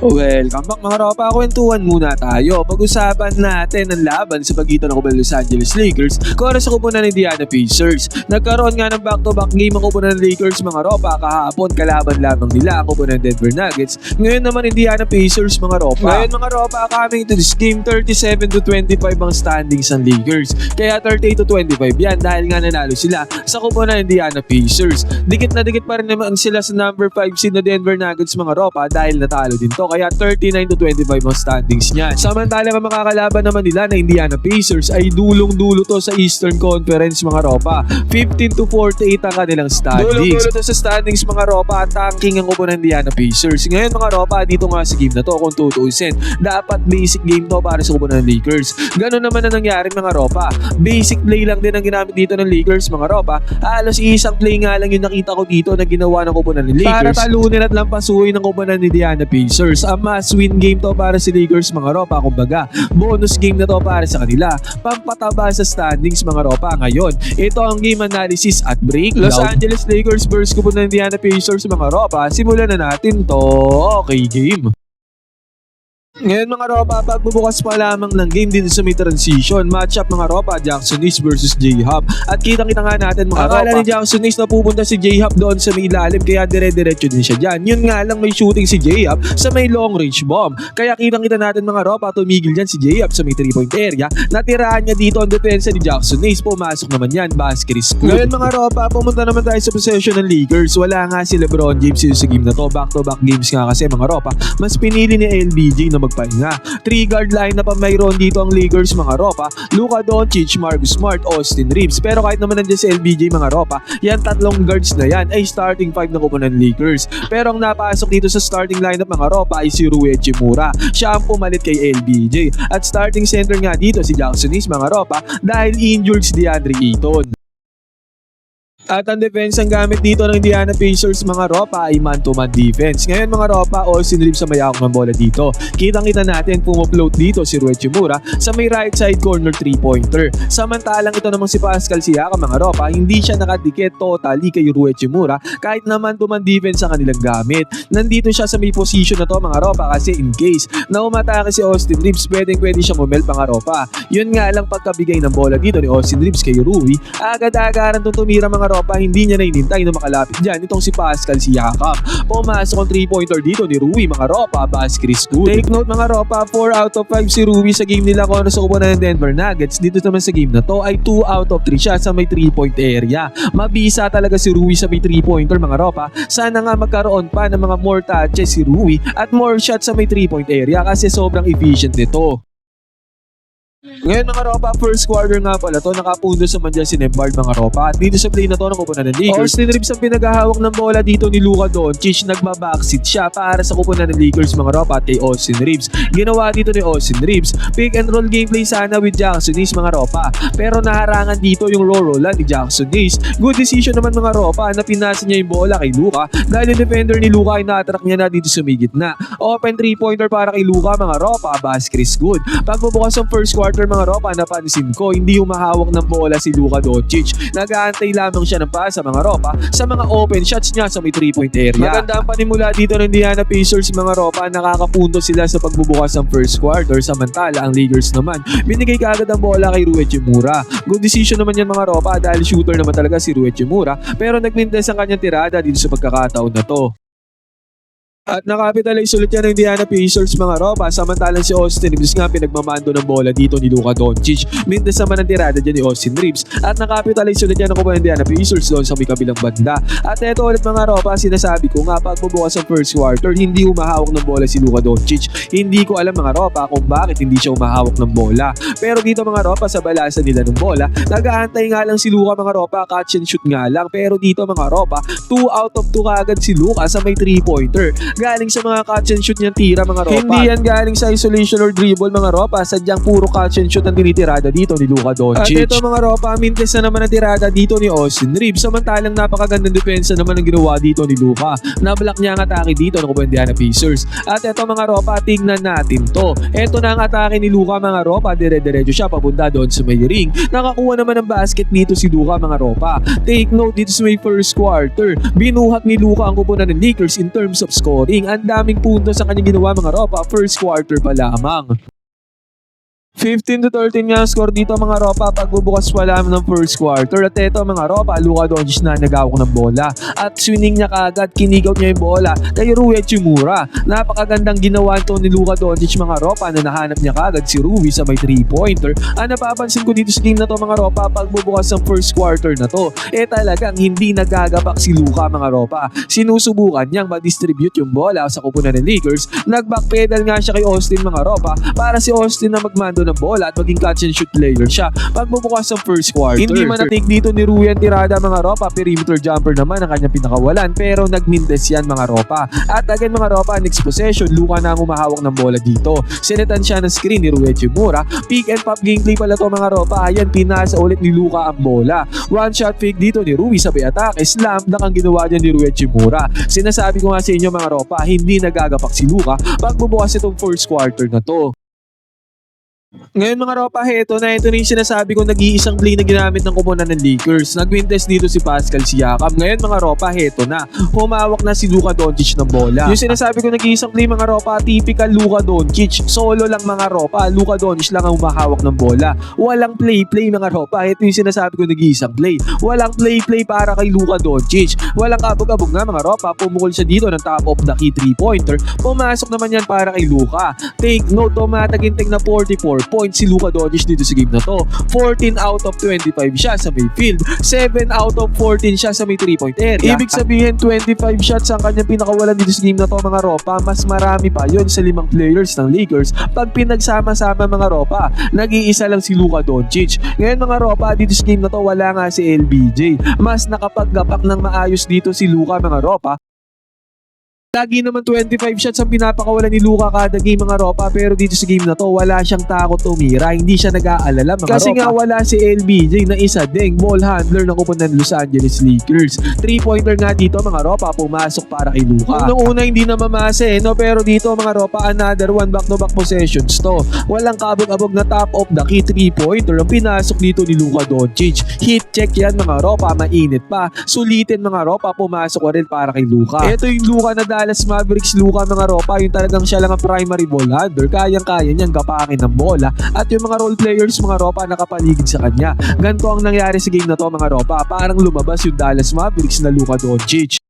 Welcome back mga ropa, kwentuhan muna tayo. Pag-usapan natin ang laban sa pagitan ng kupunan ng Los Angeles Lakers kontra sa kupunan ng Indiana Pacers. Nagkaroon nga ng back-to-back game ang kupunan ng Lakers mga ropa kahapon, kalaban lamang nila ang kupunan ng Denver Nuggets. Ngayon naman Indiana Pacers mga ropa. Ngayon mga ropa, coming to this game 37-25 ang standings ng Lakers. Kaya 38-25 yan dahil nga nanalo sila sa kupunan ng Indiana Pacers. Dikit na dikit pa rin naman sila sa number 5 seed na Denver Nuggets mga ropa dahil natalo din to. Kaya 39-25 ang standings niya. Samantala ang makakalaban naman nila na Indiana Pacers ay dulong-dulo to sa Eastern Conference mga ropa. 15-48 ang kanilang standings. Dulong-dulo to sa standings mga ropa at tanking ang kupunan ng Indiana Pacers. Ngayon mga ropa, dito nga sa game na to kung tutuusin, dapat basic game to para sa kupunan ng Lakers. Ganun naman na nangyari mga ropa. Basic play lang din ang ginamit dito ng Lakers mga ropa. Halos isang play nga lang yung nakita ko dito na ginawa ng kupunan ng Lakers para talunin at lampasuhin ng kupunan ng Indiana Pacers. A must-win game to para si Lakers mga ropa. Kumbaga, bonus game na to para sa kanila. Pampataba sa standings mga ropa. Ngayon, ito ang game analysis at breakdown. Los Angeles Lakers versus kupunan ng Indiana Pacers mga ropa. Simulan na natin to. Okay, game. Ngayon mga ropa, pagbubukas pa lamang ng game dito sa may transition, matchup mga ropa, Jackson East versus J-Hub. At kitang-kita nga natin mga ropa, akala ni Jackson East na pupunta si J-Hub doon sa may ilalim kaya dire-diretso din siya dyan. Yun nga lang may shooting si J-Hub sa may long range bomb. Kaya kitang-kita natin mga ropa, tumigil dyan si J-Hub sa may 3-point area. Natirahan niya dito ang depensa ni Jackson East. Pumasok naman yan, basket is good. Ngayon mga ropa, pumunta naman tayo sa possession ng Lakers. Wala nga si LeBron James sa game na to. Back-to-back games nga kasi mga ropa. Mas pinili ni LBJ na magpahinga. 3-guard line na pa mayroon dito ang Lakers mga ropa. Luka Doncic, Marcus Smart, Austin Reeves. Pero kahit naman nandiyan si LBJ mga ropa, yan tatlong guards na yan ay starting 5 na kupunan ng Lakers. Pero ang napasok dito sa starting lineup mga ropa ay si Rui Hachimura. Siya ang pumalit kay LBJ. At starting center nga dito si Jackson East mga ropa dahil injured si DeAndre Ayton. At ang defense ang gamit dito ng Indiana Pacers mga ropa ay man-to-man defense. Ngayon mga ropa, Austin Reeves sa may hawak ng bola dito. Kitang-kita natin pumuploat dito si Rui Hachimura sa may right side corner 3-pointer. Samantalang ito namang si Pascal Siakam mga ropa, hindi siya nakadikit totally kay Rui Hachimura kahit naman man-to-man defense ang kanilang gamit. Nandito siya sa may position na to mga ropa kasi in case na umatake si Austin Reeves, pwede siyang umel mga ropa. Yun nga lang pagkabigay ng bola dito ni Austin Reeves kay Rui, agad-agaran itong tumira mga ropa, hindi niya na inintay na makalapit dyan itong si Pascal Siakam. Pumasok ang 3-pointer dito ni Rui mga ropa, basket is good. Take note mga ropa, 4 out of 5 si Rui sa game nila kontra sa kupunan ng Denver Nuggets. Dito naman sa game na to ay 2 out of 3 siya sa may 3-point area. Mabisa talaga si Rui sa may 3-pointer mga ropa. Sana nga magkaroon pa ng mga more touches si Rui at more shots sa may 3-point area kasi sobrang efficient nito. Ngayon mga ropa, first quarter nga pala to, nakapundos naman dyan si Nembhard mga ropa. At dito sa play na to ng kupunan ng Lakers, Austin Reeves ang pinaghahawak ng bola dito ni Luka Doncic. Nagbabackseat siya para sa kupunan ng Lakers mga ropa at kay Austin Reeves. Ginawa dito ni Austin Reeves, pick and roll gameplay sana with Jackson East mga ropa. Pero naharangan dito yung roll-rollan ni Jackson East. Good decision naman mga ropa na pinasa niya yung bola kay Luka dahil yung defender ni Luka ay na-attract niya na dito sa may gitna. Open 3-pointer para kay Luka mga ropa, basket is good. Pagbubukas ng first quarter mga ropa, napansin ko hindi humahawak ng bola si Luka Doncic. Nag-aantay lamang siya ng pasa mga ropa sa mga open shots niya sa may 3-point area. Maganda ang panimula dito ng Indiana Pacers mga ropa, nakakapunto sila sa pagbubukas ng first quarter. Samantala ang Lakers naman, binigay kaagad ang bola kay Rui Hachimura. Good decision naman yan mga ropa dahil shooter naman talaga si Rui Hachimura, pero nagmintes ang kanyang tirada dito sa pagkakataon na to. At nakapitalize ulit yan ng Indiana Pacers mga ropa, samantalang si Austin Reeves nga pinagmamando ng bola dito ni Luka Doncic. Mintes naman ang tirada dyan ni Austin Reeves at nakapitalize ulit yan ng kupunan ng Indiana Pacers doon sa may kabilang banda. At eto ulit mga ropa, sinasabi ko nga pagbubukas ng first quarter, hindi humahawak ng bola si Luka Doncic. Hindi ko alam mga ropa kung bakit hindi siya humahawak ng bola. Pero dito mga ropa, sa balasan nila ng bola, nag-aantay nga lang si Luka mga ropa, catch and shoot nga lang. Pero dito mga ropa, 2 out of 2 kaagad si Luka sa may 3-pointer. Galing sa mga catch and shoot niyang tira mga ropa. Hindi yan galing sa isolation or dribble mga ropa. Sadyang puro catch and shoot ang tinitirada dito ni Luka Doncic. At ito mga ropa, mintes na naman ang tirada dito ni Austin Reeves. Samantalang napakagandang depensa naman ang ginawa dito ni Luka. Nablock niya ang atake dito ng kupunan ng Indiana Pacers. At ito mga ropa, tingnan natin to. Ito na ang atake ni Luka mga ropa. Dire-diretso siya papunta doon sa may ring. Nakakuha naman ng basket dito si Luka mga ropa. Take note dito sa may first quarter. Binuhat ni Luka ang kupunan ng Lakers in terms of score. scoring. Ang daming puntos sa kanyang ginawa mga ropa, first quarter pa lamang. 15-13 nga ang score dito mga ropa pagbubukas pa lamang ng first quarter. At eto mga ropa, Luka Doncic na nagawak ng bola at swinging niya kaagad, kinigaw niya yung bola kay Rui Hachimura. Napakagandang ginawa ito ni Luka Doncic mga ropa na nahanap niya kaagad si Rui sa may 3-pointer. Ang napapansin ko dito sa game na to mga ropa pagbubukas ng first quarter na to, talagang hindi nagagapak si Luka mga ropa. Sinusubukan niyang ma-distribute yung bola sa kupunan ng Lakers. Nag-backpedal nga siya kay Austin mga ropa para si Austin na magmando ng bola at maging catch and shoot player siya pagbubukas ng first quarter. Hindi man na-take dito ni Rui ang tirada mga ropa, perimeter jumper naman ang kanyang pinakawalan pero nagmindes yan mga ropa. At again mga ropa, next possession, Luka na ang umahawak ng bola dito. Sinetan siya ng screen ni Rui Hachimura. Pick and pop gameplay pala to mga ropa. Ayan, pinasa ulit ni Luka ang bola. One shot fake dito ni Rui, sabay atake, slam dunk ang ginawa niya ni Rui Hachimura. Sinasabi ko nga sa inyo mga ropa, hindi nagagapak si Luka pagbubukas itong first quarter na to. Ngayon mga ropa, ito na yung sinasabi ko, nag-iisang play na ginamit ng kupunan ng Lakers. Nag-wintest dito si Pascal Siakam. Ngayon mga ropa, ito na. Humawak na si Luka Doncic ng bola. Yung sinasabi ko, nag-iisang play mga ropa, typical Luka Doncic. Solo lang mga ropa, Luka Doncic lang ang humahawak ng bola. Walang play-play mga ropa. Ito yung sinasabi ko, nag-iisang play. Walang play-play para kay Luka Doncic. Walang kabog-abog nga mga ropa. Pumukol siya dito ng top of the key 3-pointer. Pumasok naman yan para kay Luka. Take note, tumataginting na 44 points si Luka Doncic dito sa game na to. 14 out of 25 siya sa may field. 7 out of 14 siya sa may 3-point area. Ibig sabihin 25 shots ang kanyang pinakawalan dito sa game na to mga ropa. Mas marami pa yon sa 5 players ng Lakers pag pinagsama-sama mga ropa. Nag-iisa lang si Luka Doncic. Ngayon mga ropa, dito sa game na to wala nga si LBJ. Mas nakapaggapak ng maayos dito si Luka mga ropa. Lagi naman 25 shots ang pinapakawalan ni Luka kada game mga ropa, pero dito sa game na to wala siyang takot tumira, hindi siya nag-aalala mga kasi ropa. Nga wala si LBJ na isa ding ball handler ng kupunan ng Los Angeles Lakers. 3-pointer nga dito mga ropa, pumasok para kay Luka. Nung una hindi na mamase, no? Pero dito mga ropa, another one back-to-back possessions to. Walang kabog-abog na top of the key 3-pointer ang pinasok dito ni Luka Doncic. Hit check yan mga ropa, mainit pa. Sulitin mga ropa, pumasok ko rin para kay Luka. Ito yung Luka na Dallas Mavericks Luka mga ropa, yung talagang siya lang ang primary ball handler, kayang-kaya niyang gapakin ng bola at yung mga role players mga ropa nakapaligid sa kanya. Ganito ang nangyari sa game na to mga ropa, parang lumabas yung Dallas Mavericks na Luka Doncic.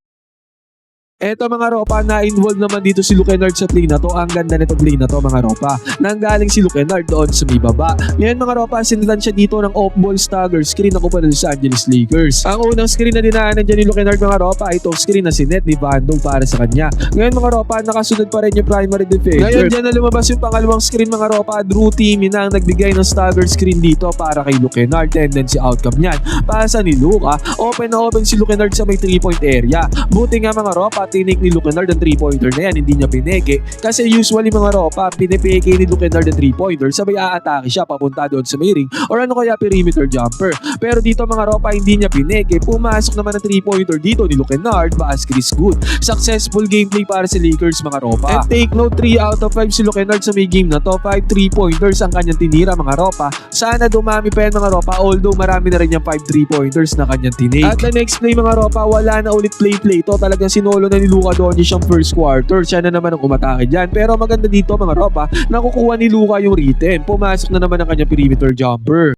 Eto mga ropa, na-involve naman dito si Luke Kennard sa play na to. Ang ganda nito play na to mga ropa. Nanggaling si Luke Kennard doon sa may baba. Ngayon mga ropa, sinilan siya dito ng off-ball stagger screen na kupunan ng Los Angeles Lakers. Ang unang screen na dinaanan dyan ni Luke Kennard mga ropa, itong screen na sinet ni Vando para sa kanya. Ngayon mga ropa, nakasunod pa rin yung primary defender. Ngayon dyan na lumabas yung pangalawang screen mga ropa. Drew Timmy na ang nagbigay ng stagger screen dito para kay Luke Kennard. Tendency outcome niyan. Pasa ni Luka, open na open si Luke Kennard sa may 3-point area. Buti nga mga ropa, tinik ni Luke Kennard ang 3-pointer na yan, hindi niya pineke. Kasi usually mga ropa, pinipeke ni Luke Kennard ang 3-pointer, sabay aatake siya papunta doon sa may ring or ano kaya perimeter jumper. Pero dito mga ropa, hindi niya pineke. Pumasok naman ang 3-pointer dito ni Luke Kennard, baas Chris Good. Successful gameplay para sa Lakers mga ropa. And take note, 3 out of 5 si Luke Kennard sa may game na to. 5 3-pointers ang kanyang tinira mga ropa. Sana dumami pa yan mga ropa, although marami na rin yung 5 3-pointers na kanyang tinake. At the next play mga ropa, wala na ulit play to. Talagang sinolo na ni Luka Doncic ang first quarter. Siya na naman ang umatake dyan. Pero maganda dito mga ropa, nakukuha ni Luka yung written. Pumasok na naman ang kanyang perimeter jumper.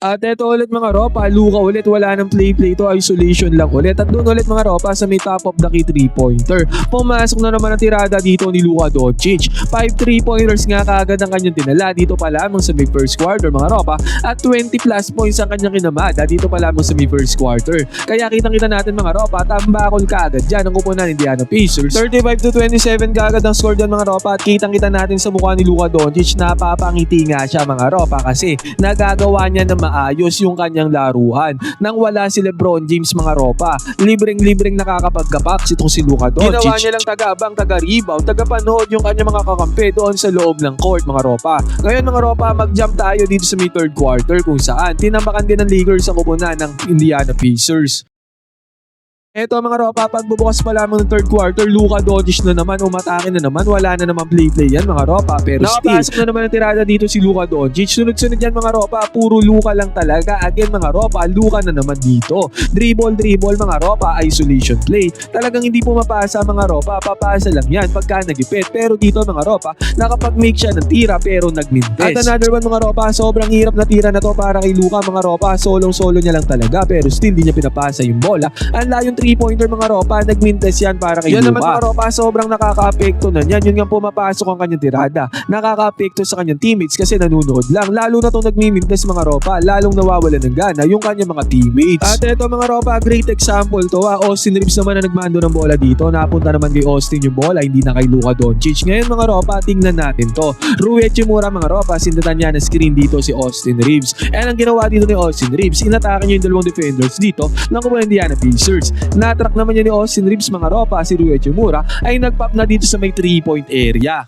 At eto ulit mga ropa, Luka ulit, wala ng play to, isolation lang ulit. At doon ulit mga ropa sa may top of the key 3-pointer. Pumasok na naman ang tirada dito ni Luka Doncic. 5 3-pointers nga kaagad ang kanyang tinala dito pa lamang sa may first quarter mga ropa. At 20 plus points ang kanyang kinamada dito pa lamang sa may first quarter. Kaya kitang-kita natin mga ropa, tambakol kaagad dyan ang kupunan ng Indiana Pacers. 35-27 kaagad ang score dyan mga ropa. At kitang-kita natin sa mukha ni Luka Doncic, napapangiti nga siya mga ropa kasi nagagawa niya na ayos yung kanyang laruan nang wala si LeBron James mga ropa. Libreng-libreng nakakapaggapak itong si Luka Doncic. Ginawa niya lang taga-abang, taga-rebound, taga-panood yung kanyang mga kakampi doon sa loob ng court mga ropa. Ngayon mga ropa, mag-jump tayo dito sa may third quarter kung saan tinambakan din ng Lakers ang kupunan ng Indiana Pacers. Eto mga ropa, pagbubukas pa lamang ng third quarter, Luka Doncic na naman, umatake na naman, wala na naman play yan mga ropa. Pero nakapasok na naman ang tirada dito si Luka Doncic. Sunod-sunod yan mga ropa, puro Luka lang talaga. Again mga ropa, Luka na naman dito. Dribble mga ropa, isolation play. Talagang hindi pumapasa mga ropa, papasa lang yan pagka nagipit. Pero dito mga ropa, nakapag-make siya ng tira pero nagmintes. At another one mga ropa, sobrang hirap na tira na to para kay Luka mga ropa. Solo niya lang talaga pero still di niya pinapasa yung bola. Ang layong 3-pointer mga ropa, nagmintes yan para kay Luka. Yan naman mga ropa, sobrang nakaka-apekto na yan. Yun nga pumapasok ang kanyang tirada. Nakaka-apekto sa kanyang teammates kasi nanunood lang. Lalo na itong nagmimintes mga ropa, lalong nawawala ng gana yung kanyang mga teammates. At eto mga ropa, great example to. Austin Reeves naman na nagmando ng bola dito. Napunta naman kay Austin yung bola, hindi na kay Luka Doncic. Ngayon mga ropa, tingnan natin to. Rui Hachimura mga ropa, sindatan niya na screen dito si Austin Reeves. And ang ginawa dito ni Austin Reeves, inatake niya yung dalawang defenders dito ng Cleveland Indiana Pacers. Na-track naman niya ni Austin Reeves mga ropa, si Rui Hachimura ay nag-pop na dito sa may 3-point area.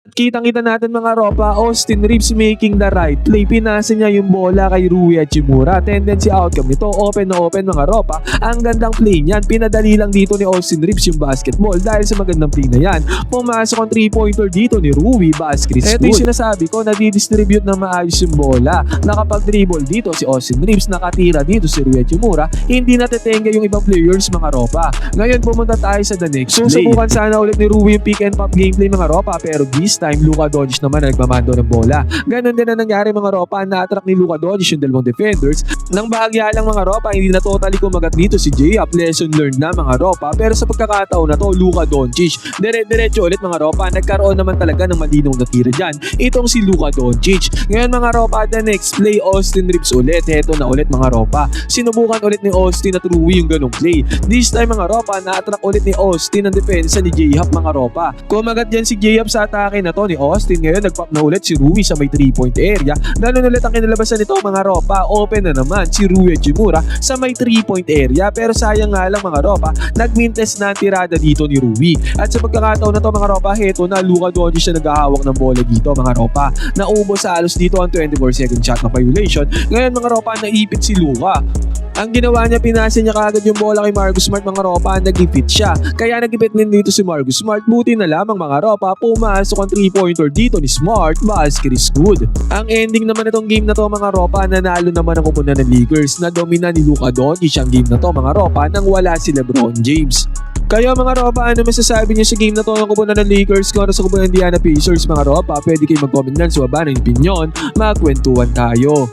Kitang-kita natin mga ropa, Austin Reeves making the right play. Pinasa niya yung bola kay Rui Hachimura. Tendency outcome nito, open na open mga ropa. Ang gandang play niyan, pinadali lang dito ni Austin Reeves yung basketball. Dahil sa magandang play na yan, pumasok ang 3-pointer dito ni Rui, basket good. Ito yung sinasabi ko, nadidistribute ng maayos yung bola. Nakapag-dribble dito si Austin Reeves, nakatira dito si Rui Hachimura. Hindi natetenga yung ibang players mga ropa. Ngayon pumunta tayo sa the next play. Susubukan sana ulit ni Rui yung pick and pop gameplay mga ropa, pero this time Luka Doncic naman na nagmamando ng bola. Ganon din na nangyari mga ropa, na-attract ni Luka Doncic yung dalawang defenders. Nang bahagya lang mga ropa, hindi na totally kumagat dito si J-Up. Lesson learned na mga ropa, pero sa pagkakataon na to, Luka Doncic dire-diretso ulit mga ropa, nagkaroon naman talaga ng malinong natira dyan. Itong si Luka Doncic. Ngayon mga ropa, the next play, Austin Reeves ulit. Heto na ulit mga ropa. Sinubukan ulit ni Austin at Rui yung ganong play. This time mga ropa, na-attract ulit ni Austin ang depensa ni J-Up mga ropa. Kumagat dyan si J-Up sa atake na to ni Austin. Ngayon nagpop na ulit si Rui sa may 3-point area. Ganun ulit ang kinalabasan nito mga ropa. Open na naman si Rui Hachimura sa may 3-point area. Pero sayang nga lang mga ropa, nagmintes na ang tirada dito ni Rui. At sa pagkakataon na to mga ropa, heto na Luka Doncic na naghahawak ng bola dito mga ropa. Naubos sa halos dito ang 24-second shot na violation. Ngayon mga ropa, naipit si Luka. Ang ginawa niya, pinasa niya kagad yung bola kay Marcus Smart mga ropa, nag-ipit siya. Kaya nag-ipit din dito si Marcus Smart. Buti na lamang mga ropa, pumasok ang 3-pointer dito ni Smart, basket is good. Ang ending naman itong game na to mga ropa, nanalo naman ang kupunan ng Lakers na domina ni Luka Doncic ang game na to mga ropa nang wala si LeBron James. Kaya mga ropa, ano masasabi niyo sa game na to ng kupunan ng Lakers kontra sa kupunan ng Indiana Pacers mga ropa? Pwede kayo mag-comment lang sa baba ng opinion, magkwentuhan tayo.